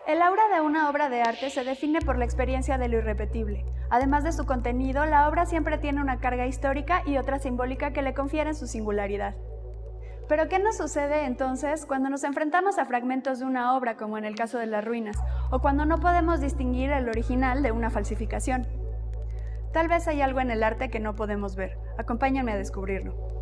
El aura de una obra de arte se define por la experiencia de lo irrepetible. Además de su contenido, la obra siempre tiene una carga histórica y otra simbólica que le confieren su singularidad. Pero ¿qué nos sucede entonces cuando nos enfrentamos a fragmentos de una obra, como en el caso de las ruinas, o cuando no podemos distinguir el original de una falsificación? Tal vez hay algo en el arte que no podemos ver. Acompáñenme a descubrirlo.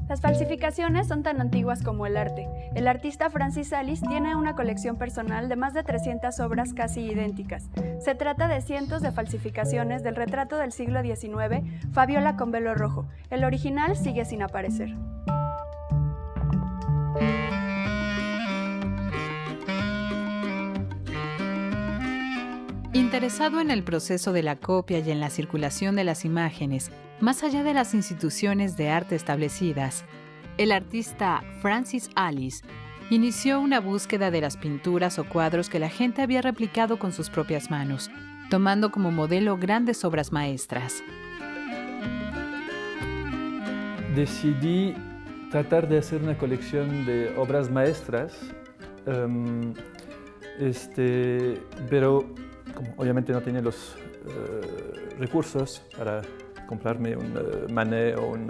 Las falsificaciones son tan antiguas como el arte. El artista Francis Alice tiene una colección personal de más de 300 obras casi idénticas. Se trata de cientos de falsificaciones del retrato del siglo XIX, Fabiola con velo rojo. El original sigue sin aparecer. Interesado en el proceso de la copia y en la circulación de las imágenes, más allá de las instituciones de arte establecidas, el artista Francis Alice inició una búsqueda de las pinturas o cuadros que la gente había replicado con sus propias manos, tomando como modelo grandes obras maestras. Decidí tratar de hacer una colección de obras maestras, pero como obviamente no tenía los recursos para comprarme un Manet o un...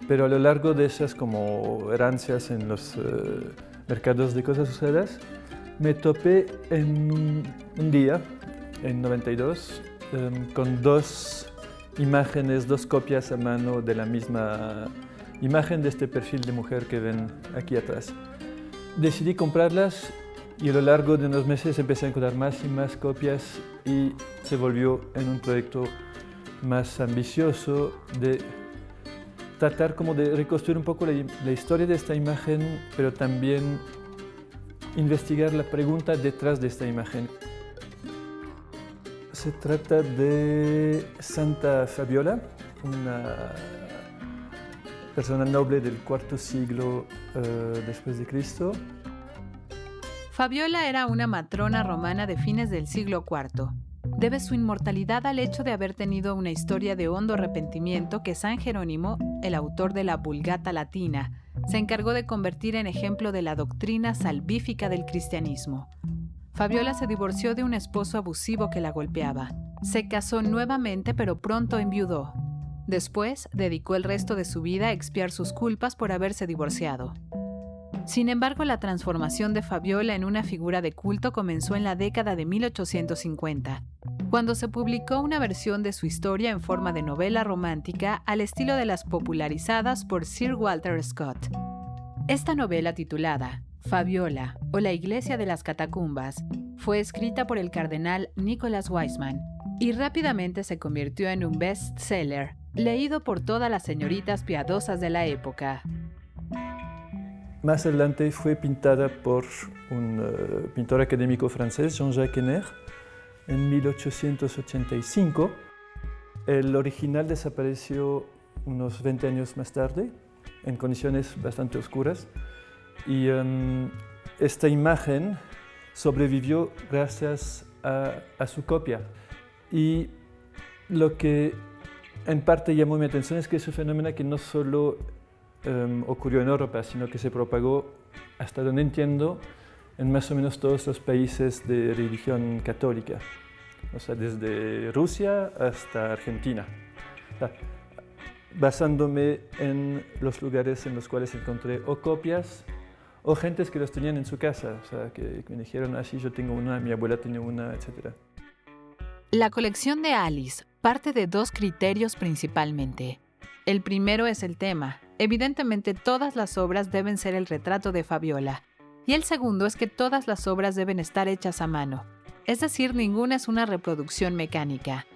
pero a lo largo de esas como herencias en los mercados de cosas usadas, me topé en un día, en 92, con dos imágenes, dos copias a mano de la misma imagen de este perfil de mujer que ven aquí atrás. Decidí comprarlas y a lo largo de unos meses empecé a encontrar más y más copias y se volvió en un proyecto más ambicioso de tratar como de reconstruir un poco la historia de esta imagen, pero también investigar la pregunta detrás de esta imagen. Se trata de Santa Fabiola, una persona noble del IV siglo después de Cristo. Fabiola era una matrona romana de fines del siglo IV. Debe su inmortalidad al hecho de haber tenido una historia de hondo arrepentimiento que San Jerónimo, el autor de la Vulgata latina, se encargó de convertir en ejemplo de la doctrina salvífica del cristianismo. Fabiola se divorció de un esposo abusivo que la golpeaba. Se casó nuevamente, pero pronto enviudó. Después, dedicó el resto de su vida a expiar sus culpas por haberse divorciado. Sin embargo, la transformación de Fabiola en una figura de culto comenzó en la década de 1850, cuando se publicó una versión de su historia en forma de novela romántica al estilo de las popularizadas por Sir Walter Scott. Esta novela, titulada Fabiola o la Iglesia de las Catacumbas, fue escrita por el cardenal Nicholas Wiseman y rápidamente se convirtió en un bestseller, leído por todas las señoritas piadosas de la época. Más adelante fue pintada por un pintor académico francés, Jean-Jacques Henner, en 1885. El original desapareció unos 20 años más tarde, en condiciones bastante oscuras, y esta imagen sobrevivió gracias a su copia. Y lo que en parte llamó mi atención es que es un fenómeno que no solo ocurrió en Europa, sino que se propagó, hasta donde entiendo, en más o menos todos los países de religión católica, o sea, desde Rusia hasta Argentina, basándome en los lugares en los cuales encontré o copias o gentes que los tenían en su casa, o sea, que me dijeron, sí, yo tengo una, mi abuela tiene una, etc. La colección de Alice parte de dos criterios principalmente. El primero es el tema. Evidentemente, todas las obras deben ser el retrato de Fabiola. Y el segundo es que todas las obras deben estar hechas a mano. Es decir, ninguna es una reproducción mecánica.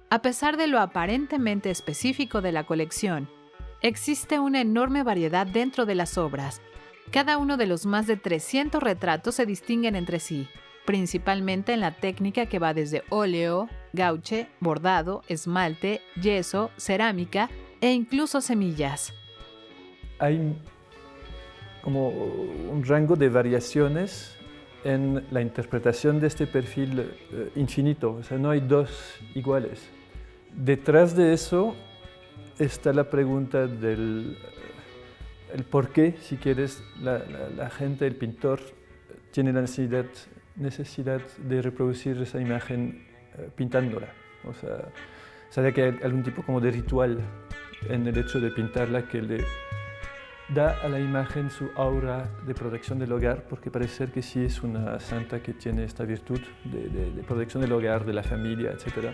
A pesar de lo aparentemente específico de la colección, existe una enorme variedad dentro de las obras. Cada uno de los más de 300 retratos se distinguen entre sí. principalmente en la técnica que va desde óleo, gouache, bordado, esmalte, yeso, cerámica e incluso semillas. Hay como un rango de variaciones en la interpretación de este perfil infinito, o sea, no hay dos iguales. Detrás de eso está la pregunta del el por qué, si quieres, la gente, el pintor, tiene la necesidad de reproducir esa imagen pintándola. O sea, sabe que hay algún tipo como de ritual en el hecho de pintarla que le da a la imagen su aura de protección del hogar, porque parece ser que sí es una santa que tiene esta virtud de protección del hogar, de la familia, etc.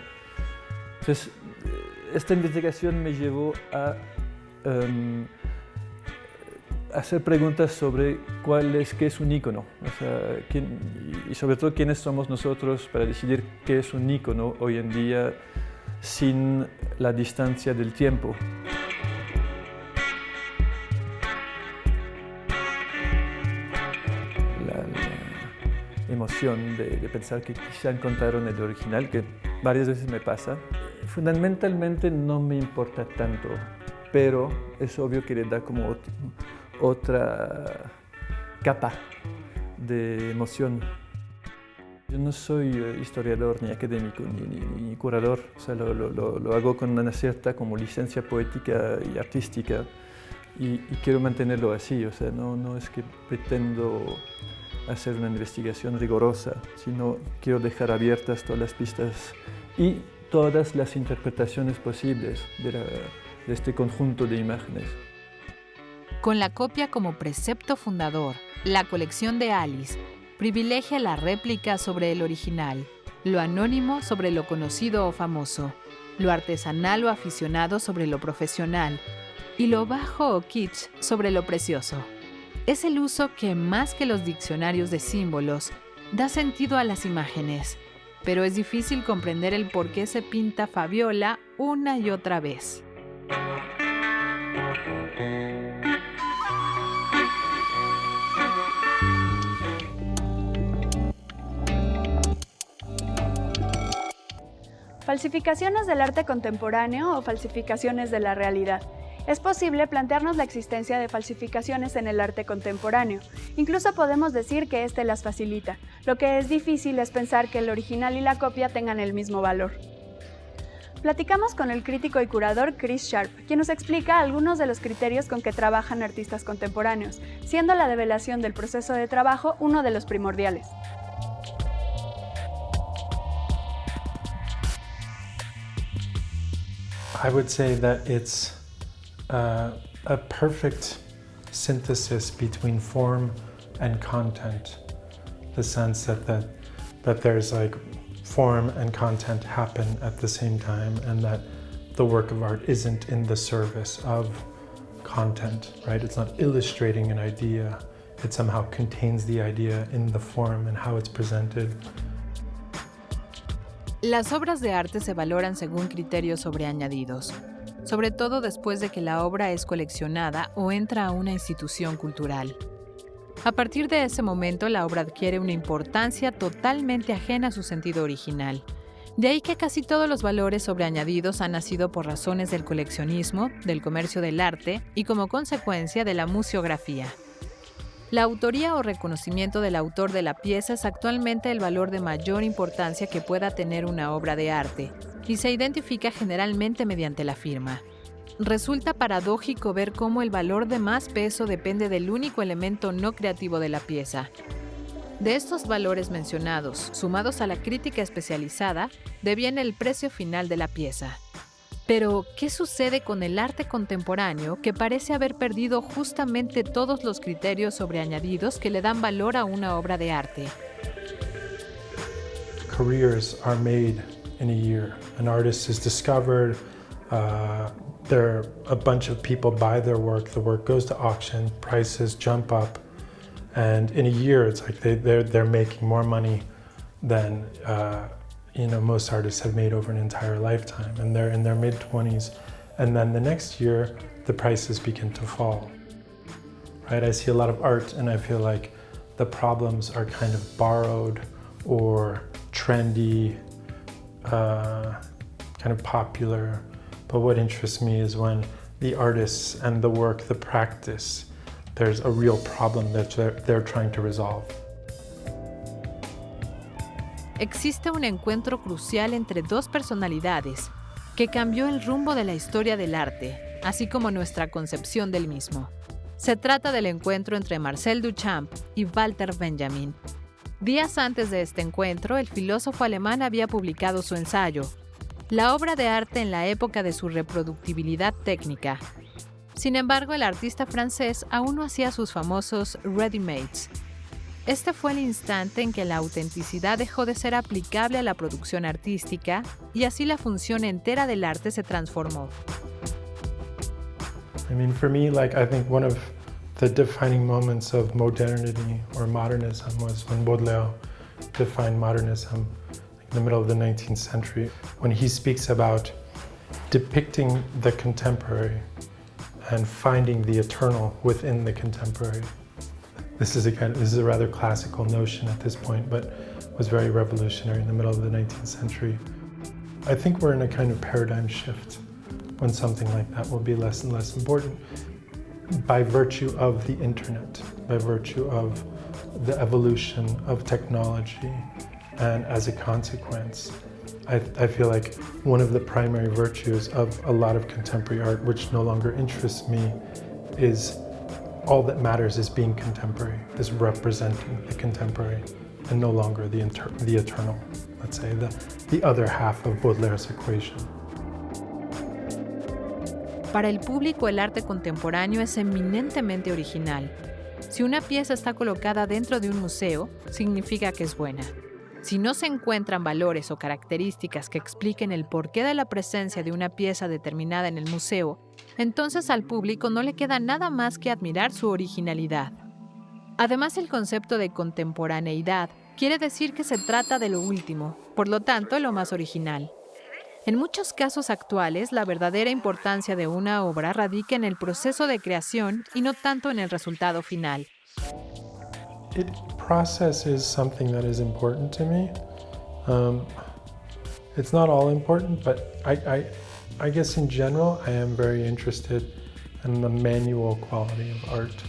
Entonces, esta investigación me llevó a hacer preguntas sobre qué es un ícono, o sea, y sobre todo quiénes somos nosotros para decidir qué es un ícono hoy en día sin la distancia del tiempo. La emoción de pensar que quizá encontraron el original, que varias veces me pasa. Fundamentalmente no me importa tanto, pero es obvio que le da como otra capa de emoción. Yo no soy historiador, ni académico, ni curador, o sea, lo hago con una cierta como licencia poética y artística y quiero mantenerlo así, o sea, no es que pretendo hacer una investigación rigurosa, sino quiero dejar abiertas todas las pistas y todas las interpretaciones posibles de este conjunto de imágenes. Con la copia como precepto fundador, la colección de Alice privilegia la réplica sobre el original, lo anónimo sobre lo conocido o famoso, lo artesanal o aficionado sobre lo profesional y lo bajo o kitsch sobre lo precioso. Es el uso que, más que los diccionarios de símbolos, da sentido a las imágenes, pero es difícil comprender el por qué se pinta Fabiola una y otra vez. Falsificaciones del arte contemporáneo o falsificaciones de la realidad. Es posible plantearnos la existencia de falsificaciones en el arte contemporáneo. Incluso podemos decir que este las facilita. Lo que es difícil es pensar que el original y la copia tengan el mismo valor. Platicamos con el crítico y curador Chris Sharp, quien nos explica algunos de los criterios con que trabajan artistas contemporáneos, siendo la develación del proceso de trabajo uno de los primordiales. I would say that it's a perfect synthesis between form and content. The sense that there's like form and content happen at the same time, and that the work of art isn't in the service of content, right? It's not illustrating an idea. It somehow contains the idea in the form and how it's presented. Las obras de arte se valoran según criterios sobreañadidos, sobre todo después de que la obra es coleccionada o entra a una institución cultural. A partir de ese momento, la obra adquiere una importancia totalmente ajena a su sentido original. De ahí que casi todos los valores sobreañadidos han nacido por razones del coleccionismo, del comercio del arte y como consecuencia de la museografía. La autoría o reconocimiento del autor de la pieza es actualmente el valor de mayor importancia que pueda tener una obra de arte y se identifica generalmente mediante la firma. Resulta paradójico ver cómo el valor de más peso depende del único elemento no creativo de la pieza. De estos valores mencionados, sumados a la crítica especializada, deviene el precio final de la pieza. Pero, ¿qué sucede con el arte contemporáneo que parece haber perdido justamente todos los criterios sobreañadidos que le dan valor a una obra de arte? Careers are made in a year. An artist is discovered, a bunch of people buy their work, the work goes to auction, prices jump up, and in a year it's like they're making more money than most artists have made over an entire lifetime, and they're in their mid-20s, and then the next year the prices begin to fall. Right? I see a lot of art and I feel like the problems are kind of borrowed or trendy, kind of popular. But what interests me is when the artists and the work, the practice, there's a real problem that they're trying to resolve. Existe un encuentro crucial entre dos personalidades que cambió el rumbo de la historia del arte, así como nuestra concepción del mismo. Se trata del encuentro entre Marcel Duchamp y Walter Benjamin. Días antes de este encuentro, el filósofo alemán había publicado su ensayo, la obra de arte en la época de su reproductibilidad técnica. Sin embargo, el artista francés aún no hacía sus famosos ready-mades. Este fue el instante en que la autenticidad dejó de ser aplicable a la producción artística y así la función entera del arte se transformó. I mean, for me, I think one of the defining moments of modernity or modernism was when Baudelaire defined modernism in the middle of the 19th century, when he speaks about depicting the contemporary and finding the eternal within the contemporary. This is a rather classical notion at this point, but was very revolutionary in the middle of the 19th century. I think we're in a kind of paradigm shift when something like that will be less and less important by virtue of the internet, by virtue of the evolution of technology, and as a consequence, I feel like one of the primary virtues of a lot of contemporary art, which no longer interests me, is all that matters is being contemporary, is representing the contemporary, and no longer the eternal, let's say, the other half of Baudelaire's equation. Para el público, el arte contemporáneo es eminentemente original. Si una pieza está colocada dentro de un museo, significa que es buena. Si no se encuentran valores o características que expliquen el porqué de la presencia de una pieza determinada en el museo, entonces al público no le queda nada más que admirar su originalidad. Además, el concepto de contemporaneidad quiere decir que se trata de lo último, por lo tanto, lo más original. En muchos casos actuales, la verdadera importancia de una obra radica en el proceso de creación y no tanto en el resultado final. Process is something that is important to me. It's not all important, but I guess in general, I am very interested in the manual quality of art.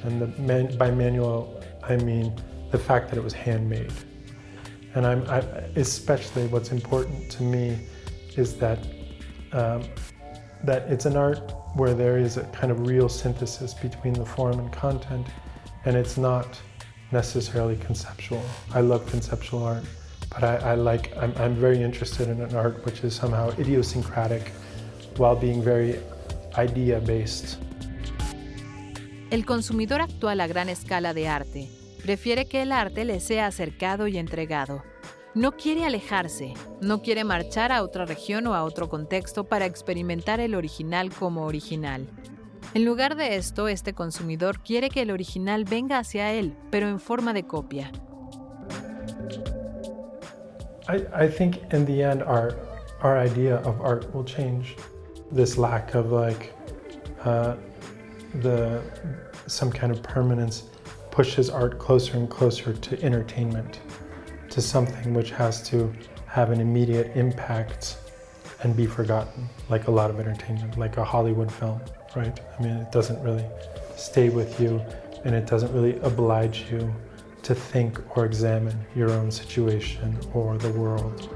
And by manual, I mean the fact that it was handmade. And especially what's important to me is that it's an art where there is a kind of real synthesis between the form and content, and it's not necessarily conceptual. I love conceptual art, but I'm very interested in an art which is somehow idiosyncratic while being very idea-based. El consumidor actual a gran escala de arte prefiere que el arte le sea acercado y entregado. No quiere alejarse, no quiere marchar a otra región o a otro contexto para experimentar el original como original. En lugar de esto, este consumidor quiere que el original venga hacia él, pero en forma de copia. I think in the end our idea of art will change. This lack of some kind of permanence pushes art closer and closer to entertainment, to something which has to have an immediate impact and be forgotten, like a lot of entertainment, like a Hollywood film, right? I mean, it doesn't really stay with you, and it doesn't really oblige you to think or examine your own situation or the world.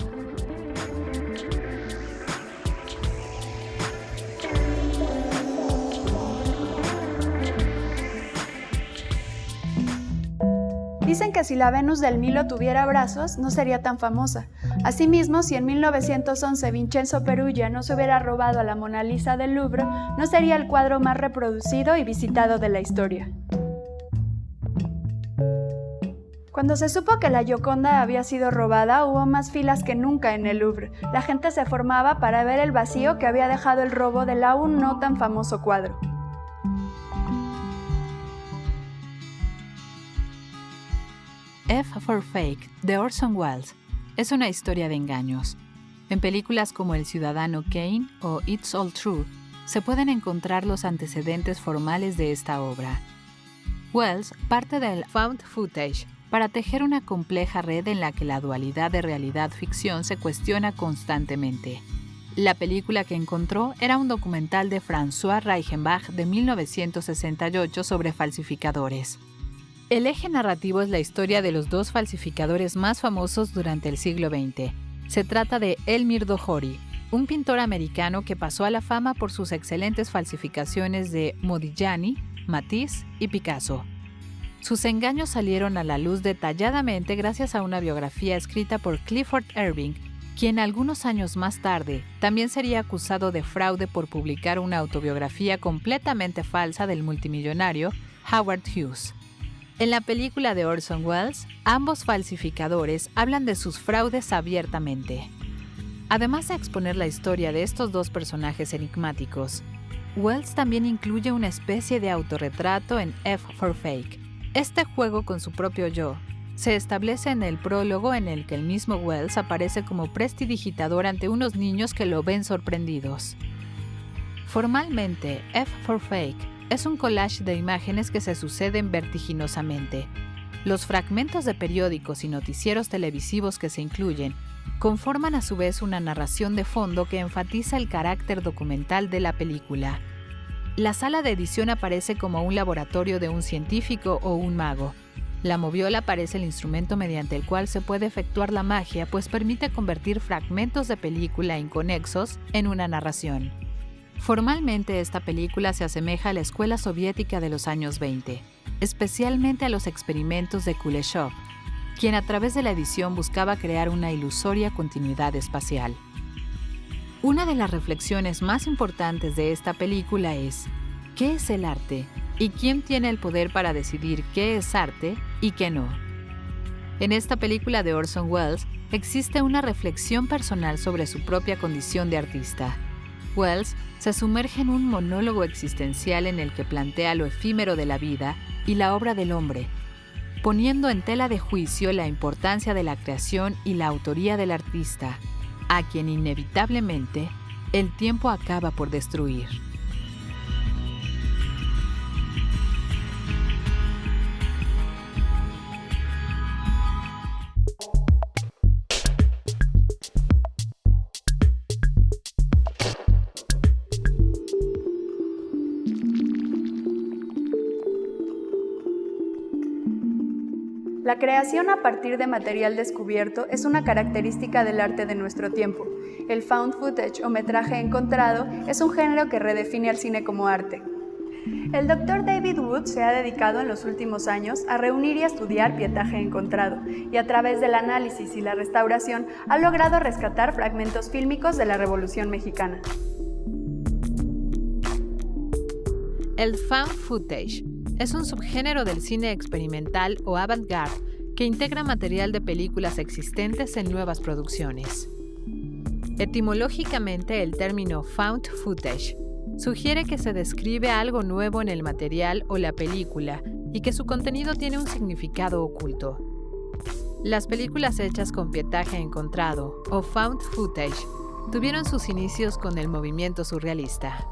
Dicen que si la Venus del Milo tuviera brazos, no sería tan famosa. Asimismo, si en 1911 Vincenzo Perugia no se hubiera robado a la Mona Lisa del Louvre, no sería el cuadro más reproducido y visitado de la historia. Cuando se supo que la Gioconda había sido robada, hubo más filas que nunca en el Louvre. La gente se formaba para ver el vacío que había dejado el robo del aún no tan famoso cuadro. F for Fake, de Orson Welles, es una historia de engaños. En películas como El Ciudadano Kane o It's All True, se pueden encontrar los antecedentes formales de esta obra. Welles parte del found footage, para tejer una compleja red en la que la dualidad de realidad-ficción se cuestiona constantemente. La película que encontró era un documental de François Reichenbach de 1968 sobre falsificadores. El eje narrativo es la historia de los dos falsificadores más famosos durante el siglo XX. Se trata de Elmir Dohori, un pintor americano que pasó a la fama por sus excelentes falsificaciones de Modigliani, Matisse y Picasso. Sus engaños salieron a la luz detalladamente gracias a una biografía escrita por Clifford Irving, quien algunos años más tarde también sería acusado de fraude por publicar una autobiografía completamente falsa del multimillonario Howard Hughes. En la película de Orson Welles, ambos falsificadores hablan de sus fraudes abiertamente. Además de exponer la historia de estos dos personajes enigmáticos, Welles también incluye una especie de autorretrato en F for Fake. Este juego con su propio yo se establece en el prólogo en el que el mismo Welles aparece como prestidigitador ante unos niños que lo ven sorprendidos. Formalmente, F for Fake es un collage de imágenes que se suceden vertiginosamente. Los fragmentos de periódicos y noticieros televisivos que se incluyen conforman a su vez una narración de fondo que enfatiza el carácter documental de la película. La sala de edición aparece como un laboratorio de un científico o un mago. La moviola parece el instrumento mediante el cual se puede efectuar la magia, pues permite convertir fragmentos de película inconexos en una narración. Formalmente, esta película se asemeja a la escuela soviética de los años 20, especialmente a los experimentos de Kuleshov, quien a través de la edición buscaba crear una ilusoria continuidad espacial. Una de las reflexiones más importantes de esta película es: ¿qué es el arte? ¿Y quién tiene el poder para decidir qué es arte y qué no? En esta película de Orson Welles existe una reflexión personal sobre su propia condición de artista. Welles se sumerge en un monólogo existencial en el que plantea lo efímero de la vida y la obra del hombre, poniendo en tela de juicio la importancia de la creación y la autoría del artista, a quien inevitablemente el tiempo acaba por destruir. La creación a partir de material descubierto es una característica del arte de nuestro tiempo. El found footage o metraje encontrado es un género que redefine al cine como arte. El Dr. David Wood se ha dedicado en los últimos años a reunir y a estudiar pietaje encontrado, y a través del análisis y la restauración ha logrado rescatar fragmentos fílmicos de la Revolución Mexicana. El found footage es un subgénero del cine experimental o avant-garde que integra material de películas existentes en nuevas producciones. Etimológicamente, el término found footage sugiere que se describe algo nuevo en el material o la película y que su contenido tiene un significado oculto. Las películas hechas con pietaje encontrado o found footage tuvieron sus inicios con el movimiento surrealista.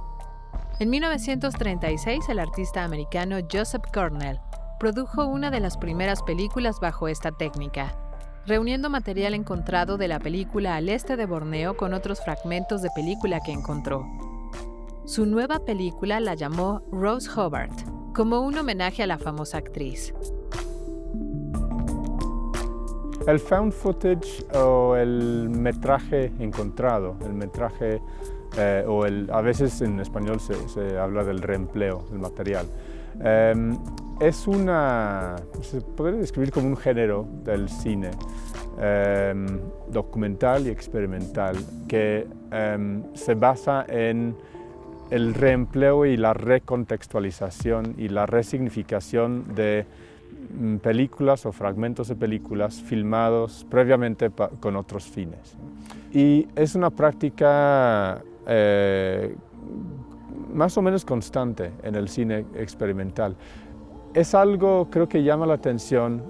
En 1936, el artista americano Joseph Cornell produjo una de las primeras películas bajo esta técnica, reuniendo material encontrado de la película Al este de Borneo con otros fragmentos de película que encontró. Su nueva película la llamó Rose Hobart, como un homenaje a la famosa actriz. El found footage o el metraje encontrado, el metraje a veces en español se habla del reempleo del material. Se podría describir como un género del cine documental y experimental que se basa en el reempleo y la recontextualización y la resignificación de películas o fragmentos de películas filmados previamente con otros fines. Y es una práctica más o menos constante en el cine experimental. Es algo, creo que llama la atención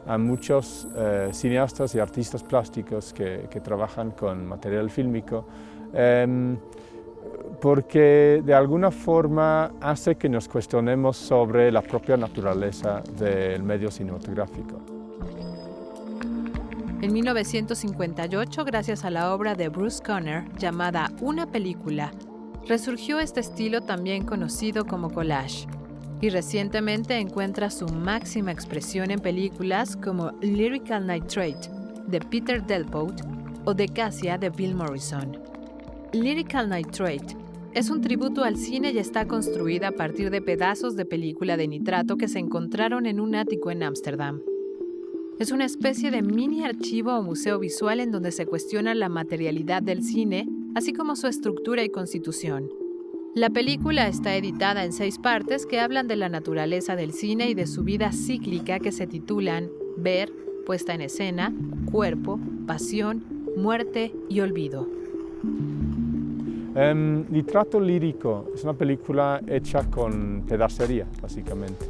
a muchos cineastas y artistas plásticos que trabajan con material fílmico, porque de alguna forma hace que nos cuestionemos sobre la propia naturaleza del medio cinematográfico. En 1958, gracias a la obra de Bruce Conner llamada Una película, resurgió este estilo también conocido como collage, y recientemente encuentra su máxima expresión en películas como Lyrical Nitrate, de Peter Delpote, o Decasia, de Bill Morrison. Lyrical Nitrate es un tributo al cine y está construida a partir de pedazos de película de nitrato que se encontraron en un ático en Ámsterdam. Es una especie de mini archivo o museo visual en donde se cuestiona la materialidad del cine, así como su estructura y constitución. La película está editada en 6 partes que hablan de la naturaleza del cine y de su vida cíclica, que se titulan Ver, Puesta en escena, Cuerpo, Pasión, Muerte y Olvido. Nitrato lírico es una película hecha con pedacería, básicamente.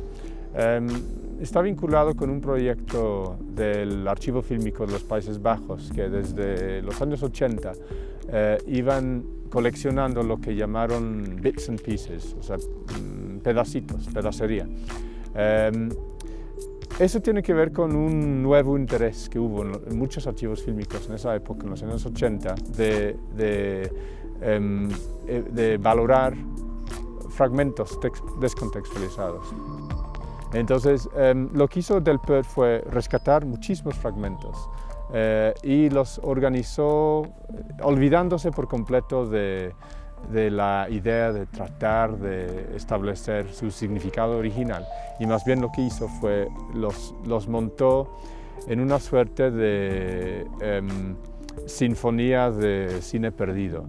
Está vinculado con un proyecto del Archivo Fílmico de los Países Bajos, que desde los años 80 iban coleccionando lo que llamaron bits and pieces, o sea, pedacitos, pedacería. Eso tiene que ver con un nuevo interés que hubo en muchos archivos fílmicos en esa época, en los años 80, de valorar fragmentos descontextualizados. Entonces, lo que hizo Delpote fue rescatar muchísimos fragmentos y los organizó olvidándose por completo de la idea de tratar de establecer su significado original, y más bien lo que hizo fue los montó en una suerte de sinfonía de cine perdido.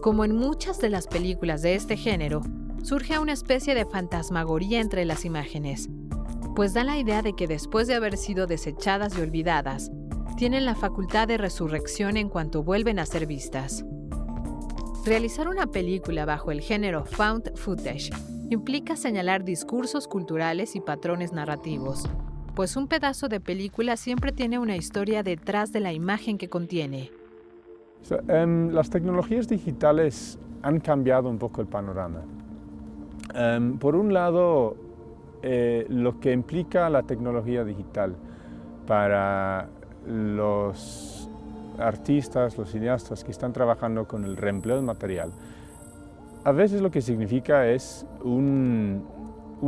Como en muchas de las películas de este género, surge una especie de fantasmagoría entre las imágenes, pues da la idea de que después de haber sido desechadas y olvidadas, tienen la facultad de resurrección en cuanto vuelven a ser vistas. Realizar una película bajo el género found footage implica señalar discursos culturales y patrones narrativos, pues un pedazo de película siempre tiene una historia detrás de la imagen que contiene. Las tecnologías digitales han cambiado un poco el panorama. Por un lado, lo que implica la tecnología digital para los artistas, los cineastas que están trabajando con el reempleo del material, a veces lo que significa es un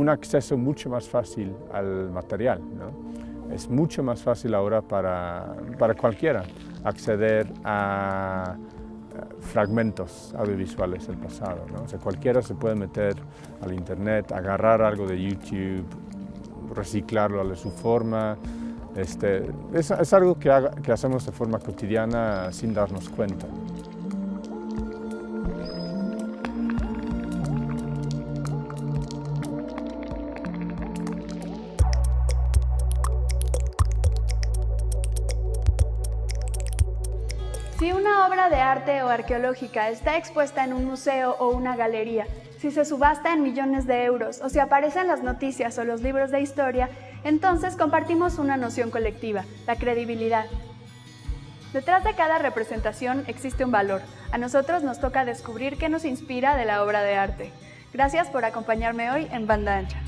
acceso mucho más fácil al material, ¿no? Es mucho más fácil ahora para cualquiera acceder a fragmentos audiovisuales del pasado, ¿no? O sea, cualquiera se puede meter al internet, agarrar algo de YouTube, reciclarlo a su forma. Es algo que hacemos de forma cotidiana sin darnos cuenta. Si una obra de arte o arqueológica está expuesta en un museo o una galería, si se subasta en millones de euros o si aparece en las noticias o los libros de historia, entonces compartimos una noción colectiva, la credibilidad. Detrás de cada representación existe un valor. A nosotros nos toca descubrir qué nos inspira de la obra de arte. Gracias por acompañarme hoy en Banda Ancha.